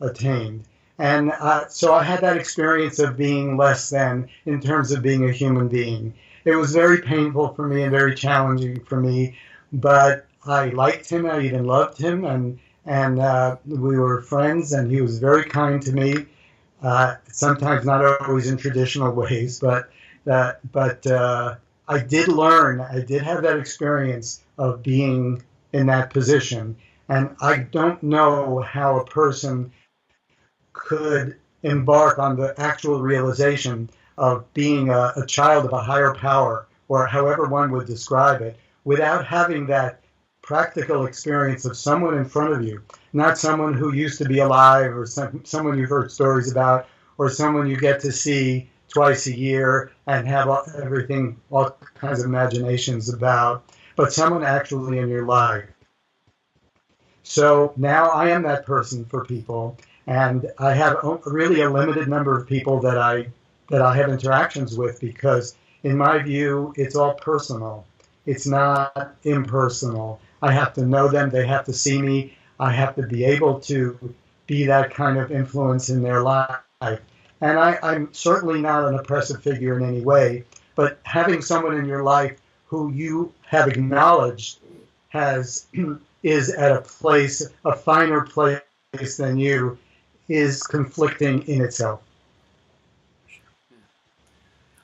attained. And so I had that experience of being less than in terms of being a human being. It was very painful for me and very challenging for me, but I liked him, I even loved him, and we were friends, and he was very kind to me. Sometimes not always in traditional ways, but I did learn. I did have that experience of being in that position, and I don't know how a person could embark on the actual realization of being a child of a higher power, or however one would describe it, without having that practical experience of someone in front of you, not someone who used to be alive, or someone you've heard stories about, or someone you get to see twice a year and have all kinds of imaginations about, but someone actually in your life. So now I am that person for people, and I have really a limited number of people that I have interactions with, because in my view, it's all personal. It's not impersonal. I have to know them. They have to see me. I have to be able to be that kind of influence in their life. And I'm certainly not an oppressive figure in any way, but having someone in your life who you have acknowledged is at a finer place than you, is conflicting in itself.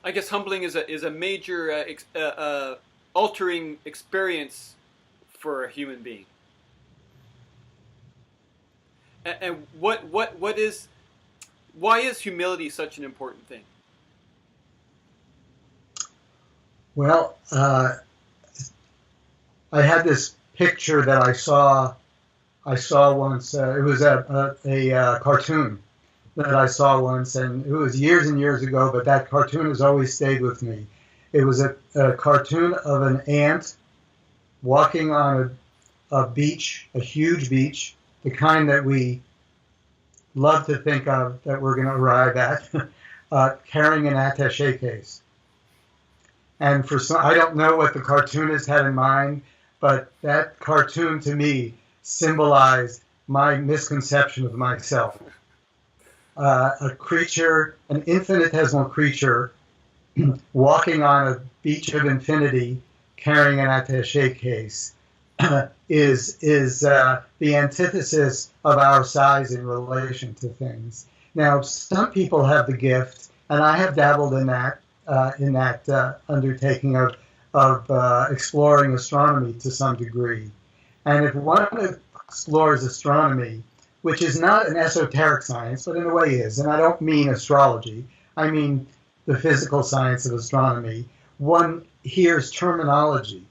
I guess humbling is a major altering experience for a human being. And why is humility such an important thing? Well, I had this picture that I saw once. It was a cartoon that I saw once, and it was years and years ago, but that cartoon has always stayed with me. It was a cartoon of an ant walking on a beach, a huge beach, the kind that we love to think of that we're going to arrive at, carrying an attaché case. And I don't know what the cartoonist had in mind, but that cartoon to me symbolized my misconception of myself. A creature, an infinitesimal creature, walking on a beach of infinity, carrying an attaché case, is the antithesis of our size in relation to things. Now, some people have the gift, and I have dabbled in that undertaking of exploring astronomy to some degree. And if one explores astronomy, which is not an esoteric science, but in a way is, and I don't mean astrology, I mean the physical science of astronomy, one hears terminology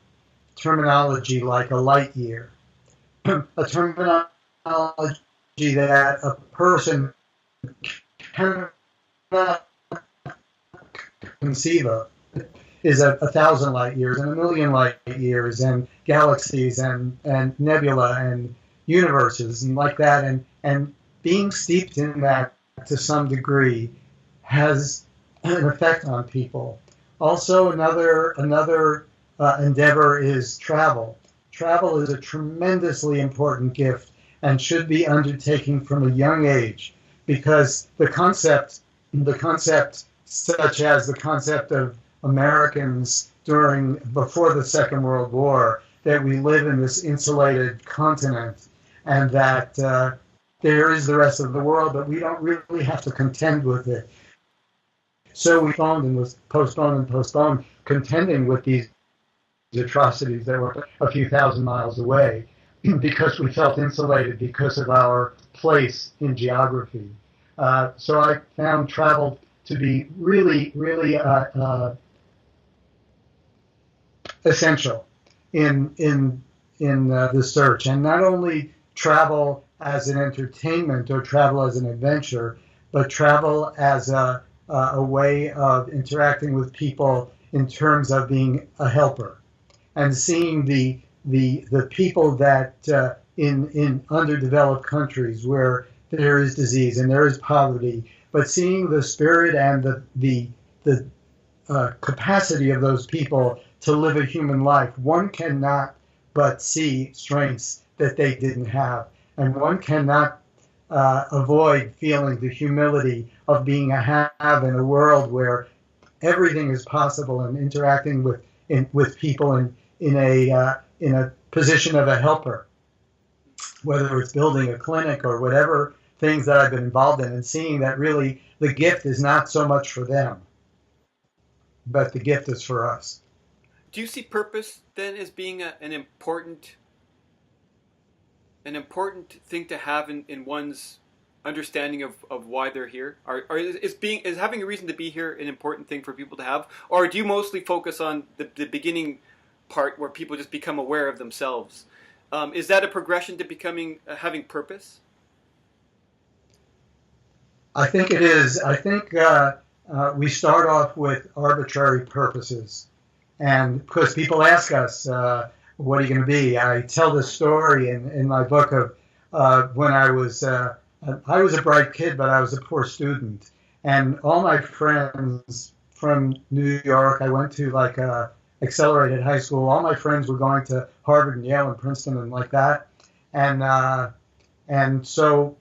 like a light year, a terminology that a person cannot conceive of, is 1,000 light years and 1,000,000 light years and galaxies and nebula and universes and like that, and being steeped in that to some degree has an effect on people. Also, another endeavor is travel. Travel is a tremendously important gift and should be undertaken from a young age, because the concept such as the concept of Americans before the Second World War, that we live in this insulated continent, and that there is the rest of the world, but we don't really have to contend with it. So we postponed and postponed contending with these atrocities that were a few thousand miles away, because we felt insulated because of our place in geography. So I found travel to be really, really essential in the search, and not only travel as an entertainment or travel as an adventure, but travel as a way of interacting with people in terms of being a helper, and seeing the people that in underdeveloped countries where there is disease and there is poverty, but seeing the spirit and the capacity of those people to live a human life. One cannot but see strengths that they didn't have, and one cannot avoid feeling the humility of being a have in a world where everything is possible, and interacting with people in a position of a helper, whether it's building a clinic or whatever things that I've been involved in, and seeing that really the gift is not so much for them, but the gift is for us. Do you see purpose then as being an important thing to have in one's understanding of why they're here? Is having a reason to be here an important thing for people to have, or do you mostly focus on the beginning part where people just become aware of themselves? Is that a progression to having purpose? I think it is. I think we start off with arbitrary purposes, and because people ask us, "What are you going to be?" I tell this story in my book of when I was a bright kid, but I was a poor student, and all my friends from New York, I went to like a accelerated high school. All my friends were going to Harvard and Yale and Princeton and like that, and so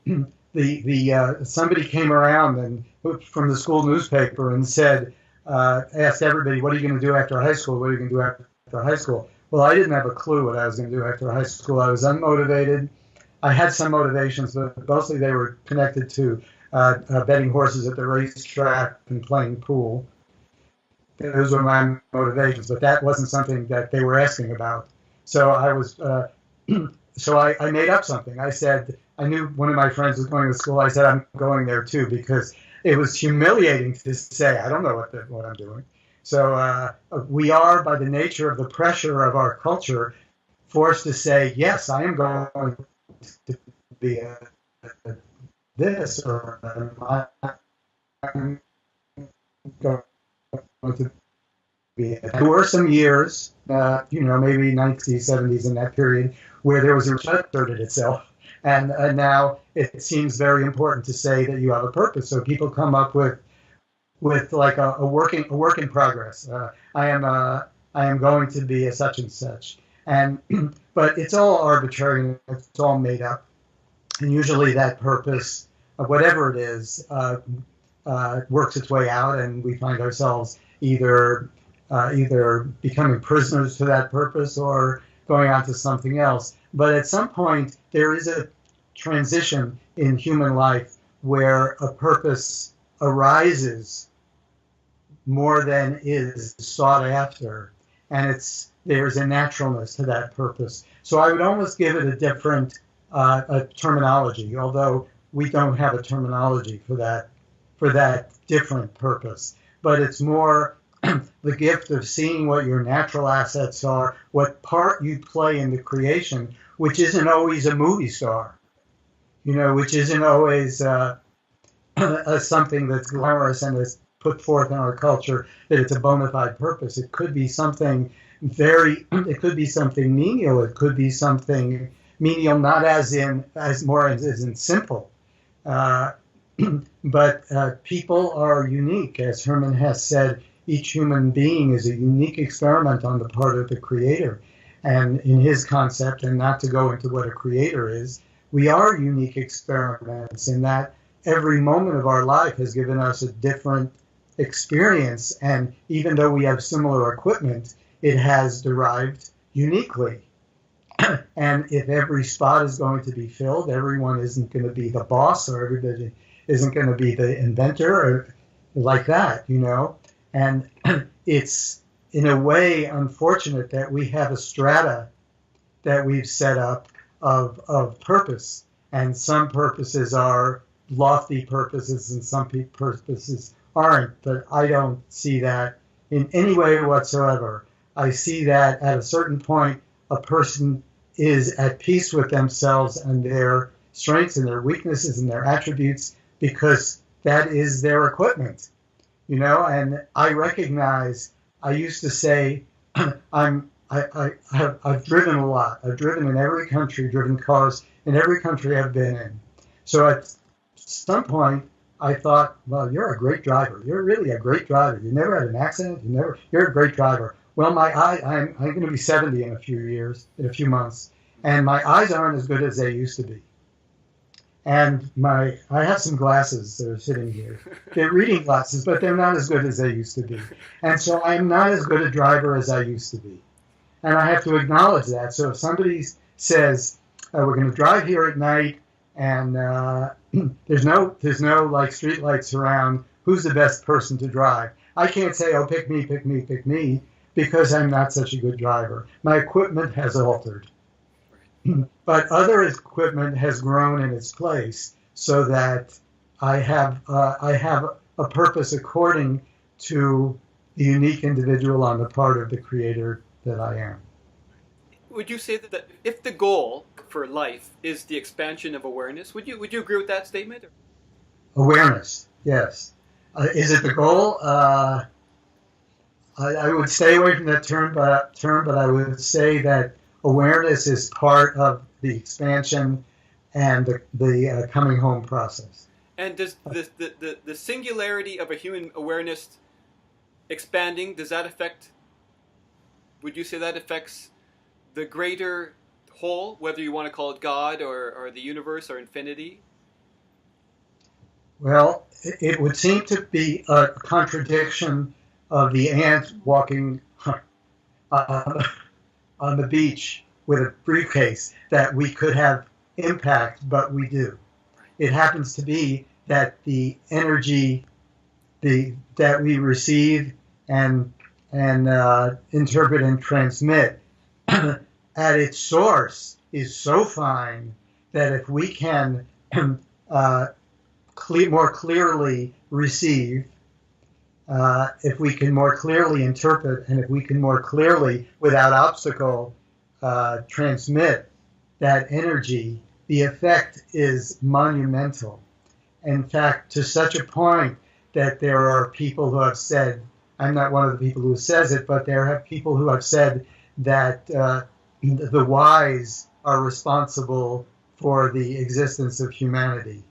somebody came around and from the school newspaper and said, asked everybody, "What are you going to do after high school? What are you going to do after high school?" Well, I didn't have a clue what I was going to do after high school. I was unmotivated. I had some motivations, but mostly they were connected to betting horses at the racetrack and playing pool. Those were my motivations, but that wasn't something that they were asking about. So I made up something. I said, I knew one of my friends was going to school. I said, I'm going there too, because it was humiliating to say, I don't know what I'm doing. So we are, by the nature of the pressure of our culture, forced to say, yes, I am going to be this, or I'm going to be. There were some years, maybe 1970s, 70s, in that period, where there was a asserted itself. And now it seems very important to say that you have a purpose. So people come up with like a work in progress. I am going to be a such and such, but it's all arbitrary. It's all made up, and usually that purpose, whatever it is, works its way out, and we find ourselves either becoming prisoners to that purpose or going on to something else. But at some point, there is a transition in human life where a purpose arises more than is sought after, and there's a naturalness to that purpose. So I would almost give it a different terminology, although we don't have a terminology for that different purpose. But it's more the gift of seeing what your natural assets are, what part you play in the creation, which isn't always a movie star, which isn't always something that's glamorous and is put forth in our culture, that it's a bona fide purpose. It could be something it could be something menial. It could be something menial, not as in simple. But people are unique, as Herman Hesse said each human being is a unique experiment on the part of the creator. And in his concept, and not to go into what a creator is, we are unique experiments in that every moment of our life has given us a different experience. And even though we have similar equipment, it has derived uniquely. And if every spot is going to be filled, everyone isn't going to be the boss, or everybody isn't going to be the inventor, or like that, you know. And it's in a way unfortunate that we have a strata that we've set up of purpose, and some purposes are lofty purposes and some purposes aren't. But I don't see that in any way whatsoever. I see that at a certain point, a person is at peace with themselves and their strengths and their weaknesses and their attributes, because that is their equipment, you know. And I recognize, I used to say, I've driven a lot. I've driven in every country, driven cars in every country I've been in. So at some point, I thought, well, you're a great driver. You're really a great driver. You never had an accident. You're a great driver. Well, I'm going to be 70 in a few months, and my eyes aren't as good as they used to be. And I have some glasses that are sitting here. They're reading glasses, but they're not as good as they used to be. And so I'm not as good a driver as I used to be. And I have to acknowledge that. So if somebody says, we're going to drive here at night, and there's no like street lights around, who's the best person to drive? I can't say, oh, pick me, because I'm not such a good driver. My equipment has altered. But other equipment has grown in its place, so that I have a purpose according to the unique individual on the part of the creator that I am. Would you say that if the goal for life is the expansion of awareness, would you agree with that statement? Awareness, yes. Is it the goal? I would stay away from that term, but I would say that awareness is part of the expansion and the coming home process. And does the singularity of a human awareness expanding, does that affect, would you say that affects the greater whole, whether you want to call it God or the universe or infinity? Well, it would seem to be a contradiction of the ant walking on the beach with a briefcase, that we could have impact, but we do. It happens to be that the energy that we receive and interpret and transmit at its source is so fine that if we can more clearly receive, if we can more clearly interpret, and if we can more clearly, without obstacle, transmit that energy, the effect is monumental. In fact, to such a point that there are people who have said, I'm not one of the people who says it, but there have people who have said that the wise are responsible for the existence of humanity.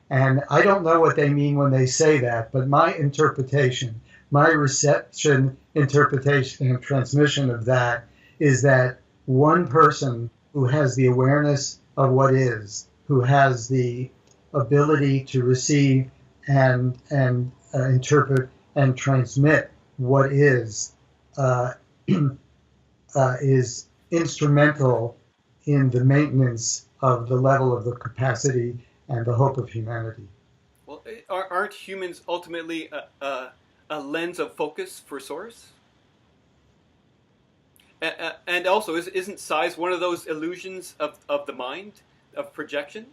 And I don't know what they mean when they say that, but my interpretation, my reception, interpretation, and transmission of that is that one person who has the awareness of what is, who has the ability to receive and interpret and transmit what is instrumental in the maintenance of the level of the capacity and the hope of humanity. Well, aren't humans ultimately a lens of focus for Source? And also, isn't size one of those illusions of the mind, of projection?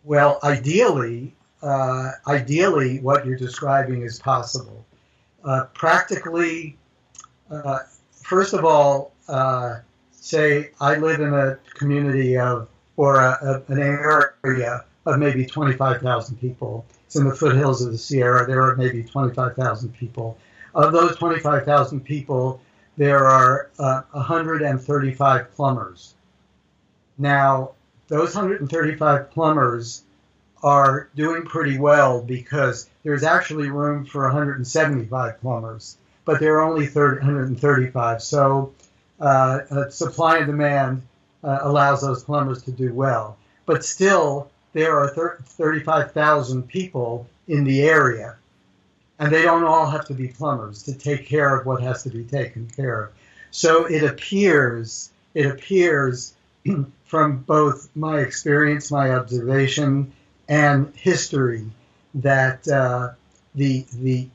Well, ideally, what you're describing is possible. Practically, first of all, say I live in a community of, or an area of maybe 25,000 people. It's in the foothills of the Sierra. There are maybe 25,000 people. Of those 25,000 people, there are 135 plumbers. Now, those 135 plumbers are doing pretty well because there's actually room for 175 plumbers, but there are only 135. So supply and demand allows those plumbers to do well. But still, there are 35,000 people in the area, and they don't all have to be plumbers to take care of what has to be taken care of. So it appears from both my experience, my observation, and history that the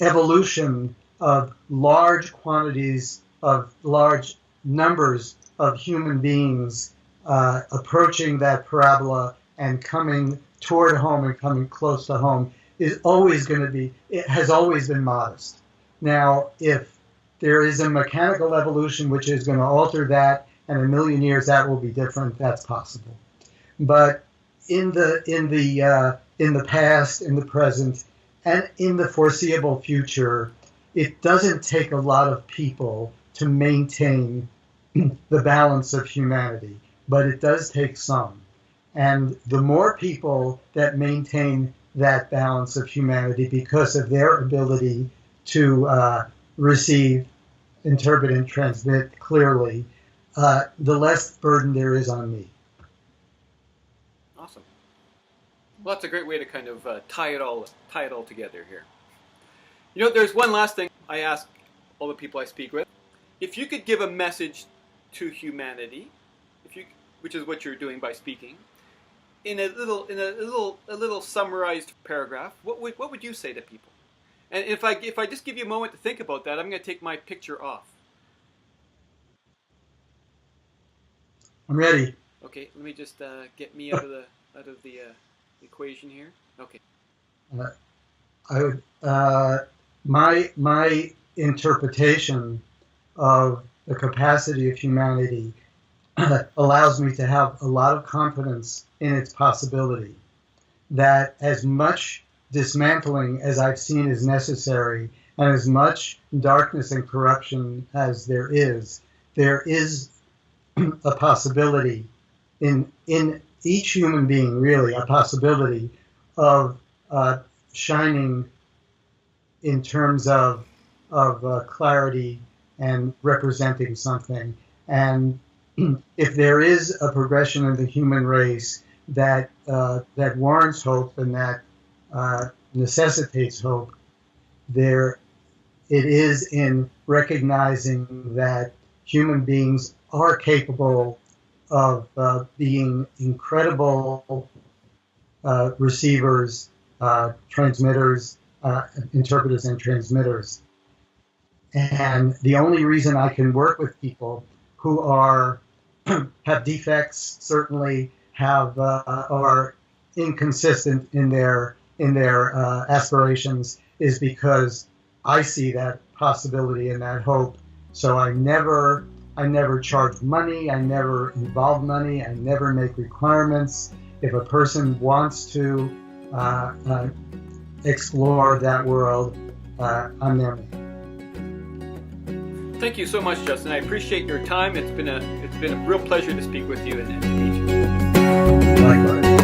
evolution of large quantities of large numbers of human beings approaching that parabola and coming toward home and coming close to home is always going to be, it has always been modest. Now, if there is a mechanical evolution which is going to alter that, and in a million years that will be different, that's possible. But in the past, in the present, and in the foreseeable future, it doesn't take a lot of people to maintain the balance of humanity, but it does take some. And the more people that maintain that balance of humanity because of their ability to receive, interpret, and transmit clearly, the less burden there is on me. Awesome. Well, that's a great way to kind of tie it all together here. You know, there's one last thing I ask all the people I speak with. If you could give a message to humanity, which is what you're doing by speaking, in a little summarized paragraph, what would you say to people? And if I just give you a moment to think about that, I'm going to take my picture off. I'm ready. Okay, let me just get me out of the equation here. Okay. I would my interpretation of the capacity of humanity allows me to have a lot of confidence in its possibility. That as much dismantling as I've seen is necessary, and as much darkness and corruption as there is a possibility in each human being, really, a possibility of shining in terms of clarity and representing something. And if there is a progression in the human race that warrants hope and that necessitates hope, it is in recognizing that human beings are capable of being incredible receivers, transmitters, interpreters, and transmitters. And the only reason I can work with people who have defects, certainly are inconsistent in their aspirations, is because I see that possibility and that hope. So I never charge money. I never involve money. I never make requirements. If a person wants to explore that world, I'm there. Thank you so much, Justin. I appreciate your time. It's been a real pleasure to speak with you and to meet you. Likewise.